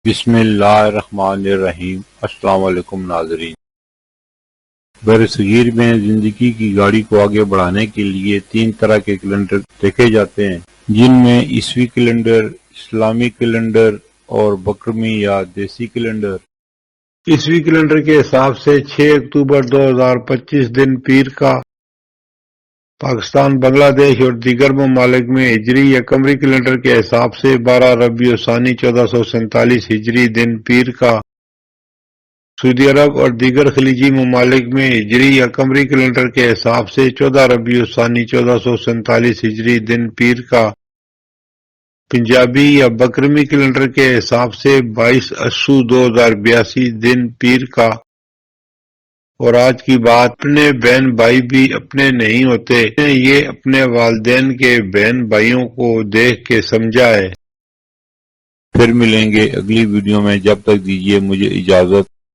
بسم اللہ الرحمن الرحیم۔ السلام علیکم ناظرین۔ برصغیر میں زندگی کی گاڑی کو آگے بڑھانے کے لیے 3 طرح کے کیلنڈر دیکھے جاتے ہیں، جن میں عیسوی کیلنڈر، اسلامی کیلنڈر اور بکرمی یا دیسی کیلنڈر۔ عیسوی کیلنڈر کے حساب سے 6 اکتوبر 2025 دن پیر کا پاکستان، بنگلہ دیش اور دیگر ممالک میں ہجری یا قمری کیلنڈر کے حساب سے 12 ربیع الثانی 1447 ہجری دن پیر کا، سعودی عرب اور دیگر خلیجی ممالک میں ہجری یا قمری کیلنڈر کے حساب سے 14 ربیع الثانی 1447 ہجری دن پیر کا، پنجابی یا بکرمی کیلنڈر کے حساب سے 22 اسو 2082 دن پیر کا۔ اور آج کی بات، اپنے بہن بھائی بھی اپنے نہیں ہوتے، یہ اپنے والدین کے بہن بھائیوں کو دیکھ کے سمجھا ہے۔ پھر ملیں گے اگلی ویڈیو میں، جب تک دیجیے مجھے اجازت۔